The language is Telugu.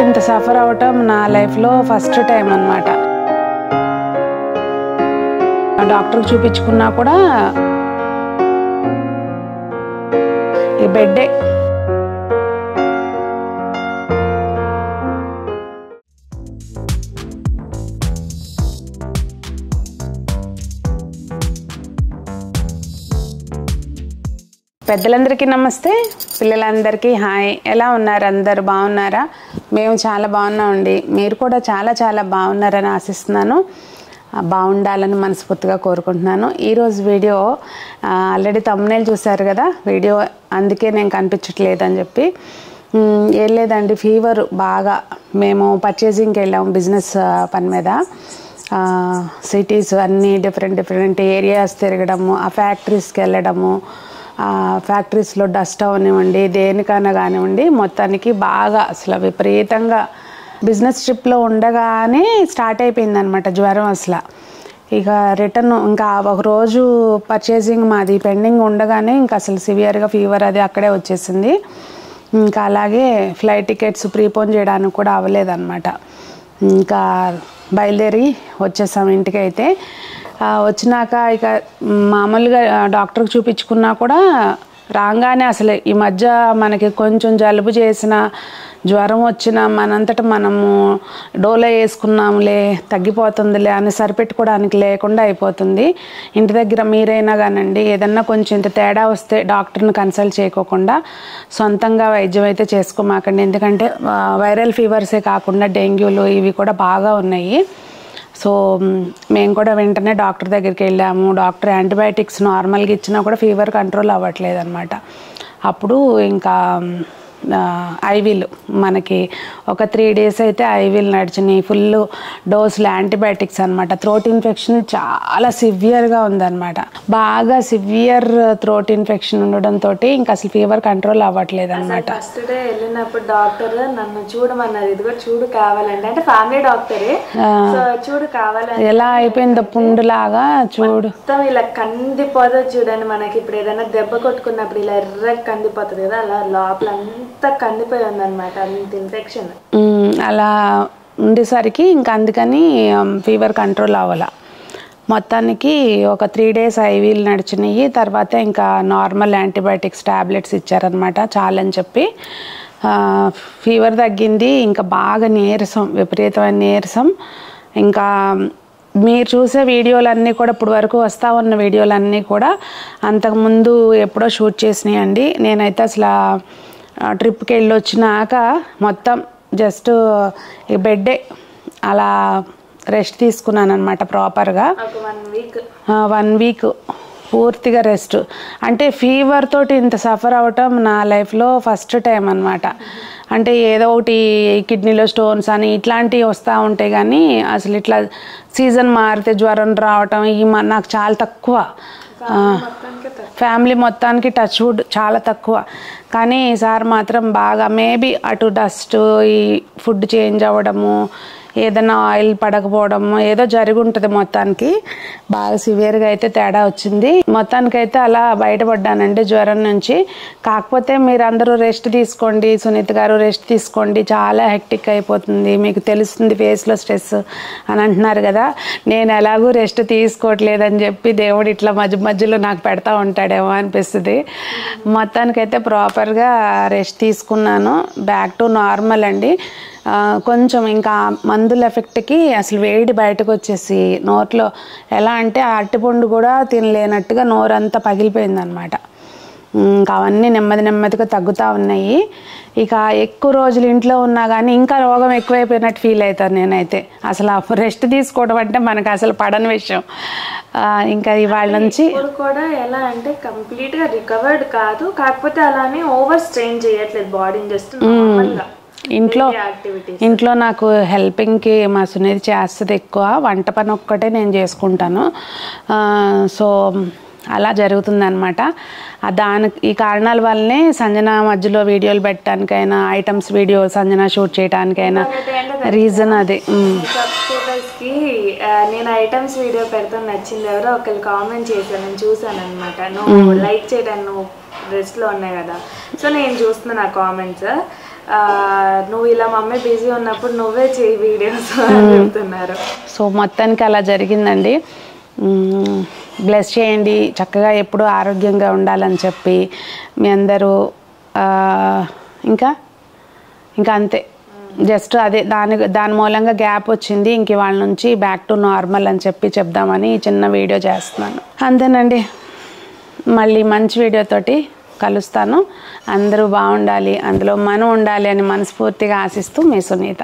ఇంత సఫర్ అవటం నా లైఫ్లో ఫస్ట్ టైం అన్నమాట. డాక్టర్కి చూపించుకున్నా కూడా ఈ బెడ్డే. పెద్దలందరికీ నమస్తే, పిల్లలందరికీ హాయ్. ఎలా ఉన్నారు? అందరు బాగున్నారా? మేము చాలా బాగున్నామండి. మీరు కూడా చాలా చాలా బాగున్నారని ఆశిస్తున్నాను. బాగుండాలని మనస్ఫూర్తిగా కోరుకుంటున్నాను. ఈరోజు వీడియో ఆల్రెడీ థంబ్నెయిల్ చూశారు కదా, వీడియో అందుకే నేను కనిపించట్లేదని చెప్పి. ఏం లేదండి, ఫీవర్ బాగా. మేము పర్చేసింగ్కి వెళ్ళాము బిజినెస్ పని మీద. సిటీస్ అన్నీ డిఫరెంట్ ఏరియాస్ తిరగడము, ఆ ఫ్యాక్టరీస్కి వెళ్ళడము, ఫ్యాక్టరీస్లో డస్ట్ అవనివ్వండి, దేనికైనా కానివ్వండి, మొత్తానికి బాగా అసలు విపరీతంగా బిజినెస్ ట్రిప్లో ఉండగానే స్టార్ట్ అయిపోయిందనమాట జ్వరం. అసలు ఇక రిటర్న్ ఇంకా ఒకరోజు పర్చేసింగ్ మాది పెండింగ్ ఉండగానే ఇంకా అసలు సివియర్గా ఫీవర్ అది అక్కడే వచ్చేసింది. ఇంకా అలాగే ఫ్లైట్ టికెట్స్ ప్రీపోన్ చేయడానికి కూడా అవ్వలేదన్నమాట. ఇంకా బయలుదేరి వచ్చేసాం ఇంటికి. అయితే వచ్చినాక ఇక మామూలుగా డాక్టర్కి చూపించుకున్నా కూడా రాగానే అసలు ఈ మధ్య మనకి కొంచెం జలుబు చేసిన, జ్వరం వచ్చిన మనంతట మనము డోలో వేసుకున్నాములే, తగ్గిపోతుందిలే అని సరిపెట్టుకోవడానికి లేకుండా అయిపోతుంది. ఇంటి దగ్గర మీరైనా కానండి, ఏదన్నా కొంచెం ఇంత తేడా వస్తే డాక్టర్ని కన్సల్ట్ చేయకోకుండా సొంతంగా వైద్యం అయితే చేసుకోమాకండి. ఎందుకంటే వైరల్ ఫీవర్సే కాకుండా డెంగ్యూలు ఇవి కూడా బాగా ఉన్నాయి. సో మేము కూడా వెంటనే డాక్టర్ దగ్గరికి వెళ్ళాము. డాక్టర్ యాంటీబయాటిక్స్ నార్మల్గా ఇచ్చినా కూడా ఫీవర్ కంట్రోల్ అవ్వట్లేదు అనమాట. అప్పుడు ఇంకా ఐవీలు మనకి ఒక 3 days అయితే ఐవీలు నడిచినాయి. ఫుల్ డోసులు యాంటీబయాటిక్స్ అనమాట. థ్రోట్ ఇన్ఫెక్షన్ చాలా సివియర్గా ఉందన్నమాట. బాగా సివియర్ థ్రోట్ ఇన్ఫెక్షన్ ఉండడంతో ఇంకా అసలు ఫీవర్ కంట్రోల్ అవ్వట్లేదు అనమాట. ఫస్ట్ డే వెళ్ళినప్పుడు డాక్టర్ నన్ను చూడమన్నారు. ఇది కూడా చూడు కావాలంటే, అంటే ఫ్యామిలీ డాక్టరే. సో చూడు కావాలంటే ఎలా అయిపోయిందో పుండులాగా చూడు, మొత్తం ఇలా కందిపోతుంది చూడండి. మనకి ఇప్పుడు ఏదైనా దెబ్బ కొట్టుకున్నప్పుడు ఇలా ఎర్రగా కందిపోతుంది కదా, అలా లోపల అంతా కందిపోయి ఉందన్నమాట, అంత ఇన్ఫెక్షన్. అలా ఉండేసరికి ఇంకా అందుకని ఫీవర్ కంట్రోల్ అవ్వాల. మొత్తానికి ఒక 3 days ఐవీలు నడిచినాయి. తర్వాత ఇంకా నార్మల్ యాంటీబయాటిక్స్ ట్యాబ్లెట్స్ ఇచ్చారనమాట చాలని చెప్పి. ఫీవర్ తగ్గింది. ఇంకా బాగా నీరసం, విపరీతమైన నీరసం. ఇంకా మీరు చూసే వీడియోలన్నీ కూడా ఇప్పుడు వరకు వస్తూ ఉన్న వీడియోలన్నీ కూడా అంతకుముందు ఎప్పుడో షూట్ చేసినాయండి. నేనైతే అసలు ట్రిప్కి వెళ్ళి వచ్చినాక మొత్తం జస్ట్ ఈ బెడ్డే అలా రెస్ట్ తీసుకున్నాను అనమాట ప్రాపర్గా. 1 week పూర్తిగా రెస్ట్. అంటే ఫీవర్ తోటి ఇంత సఫర్ అవటం నా లైఫ్లో ఫస్ట్ టైం అనమాట. అంటే ఏదో ఒకటి కిడ్నీలో స్టోన్స్ అని ఇట్లాంటివి వస్తూ ఉంటాయి, కానీ అసలు ఇట్లా సీజన్ మారితే జ్వరం రావటం ఈ నాకు చాలా తక్కువ. ఫ్యామిలీ మొత్తానికి టచ్ వుడ్ చాలా తక్కువ. కానీ ఈసారి మాత్రం బాగా మేబీ అటు డస్ట్, ఈ ఫుడ్ చేంజ్ అవ్వడము, ఏదైనా ఆయిల్ పడకపోవడము ఏదో జరిగి ఉంటుంది. మొత్తానికి బాగా సివియర్గా అయితే తేడా వచ్చింది. మొత్తానికైతే అలా బయటపడ్డానండి జ్వరం నుంచి. కాకపోతే మీరు అందరూ రెస్ట్ తీసుకోండి, సునీత గారు రెస్ట్ తీసుకోండి, చాలా హెక్టిక్ అయిపోతుంది, మీకు తెలుస్తుంది ఫేస్లో స్ట్రెస్ అని అంటున్నారు కదా. నేను ఎలాగూ రెస్ట్ తీసుకోవట్లేదని చెప్పి దేవుడు ఇట్లా మధ్యలో నాకు పెడతా ఉంటాడేమో అనిపిస్తుంది. మొత్తానికైతే ప్రాపర్గా రెస్ట్ తీసుకున్నాను. బ్యాక్ టు నార్మల్ అండి. కొంచెం ఇంకా మందుల ఎఫెక్ట్కి అసలు వేడి బయటకు వచ్చేసి నోట్లో ఎలా అంటే అరటిపండు కూడా తినలేనట్టుగా నోరంతా పగిలిపోయిందనమాట. ఇంకా అవన్నీ నెమ్మదిగా తగ్గుతూ ఉన్నాయి. ఇక ఎక్కువ రోజులు ఇంట్లో ఉన్నా కానీ ఇంకా రోగం ఎక్కువైపోయినట్టు ఫీల్ అవుతాను నేనైతే. అసలు రెస్ట్ తీసుకోవడం అంటే మనకు అసలు పడని విషయం. ఇంకా ఇవాళ నుంచి కూడా ఎలా అంటే కంప్లీట్గా రికవర్డ్ కాదు, కాకపోతే అలానే ఓవర్ స్ట్రెయిన్ చేయట్లేదు బాడీని, జస్ట్ నార్మల్గా. ఇంట్లో నాకు హెల్పింగ్కి మా సునీత చేస్తుంది ఎక్కువ. వంట పని ఒక్కటే నేను చేసుకుంటాను. సో అలా జరుగుతుందన్నమాట. ఈ కారణాల వల్లనే సంజన మధ్యలో వీడియోలు పెట్టడానికైనా, ఐటమ్స్ వీడియో సంజన షూట్ చేయడానికైనా రీజన్ అదే. సబ్స్క్రైబర్స్కి నేను ఐటమ్స్ వీడియో పెడతాను, నచ్చింది ఎవరో ఒకళ్ళు కామెంట్ చేశాను, నేను చూసాను అనమాట. నువ్వు లైక్ చేయడానికి నువ్వు డ్రెస్లో ఉన్నాయి కదా, సో నేను చూస్తున్నాను ఆ కామెంట్స్. నువ్వు ఇలా మమ్మీ బిజీ ఉన్నప్పుడు నువ్వే చేయి వీడియోస్ అని చెప్తున్నారు. సో మొత్తానికి అలా జరిగిందండి. బ్లెస్ చేయండి, చక్కగా ఎప్పుడూ ఆరోగ్యంగా ఉండాలని చెప్పి మీ అందరూ. ఇంకా అంతే, జస్ట్ అదే దాని మూలంగా గ్యాప్ వచ్చింది, ఇంక వాళ్ళ నుంచి బ్యాక్ టు నార్మల్ అని చెప్దామని ఈ చిన్న వీడియో చేస్తున్నాను. అంతేనండి, మళ్ళీ మంచి వీడియోతోటి కలుస్తాను. అందరూ బాగుండాలి, అందులో మనం ఉండాలి అని మనస్ఫూర్తిగా ఆశిస్తూ మీ సునీత.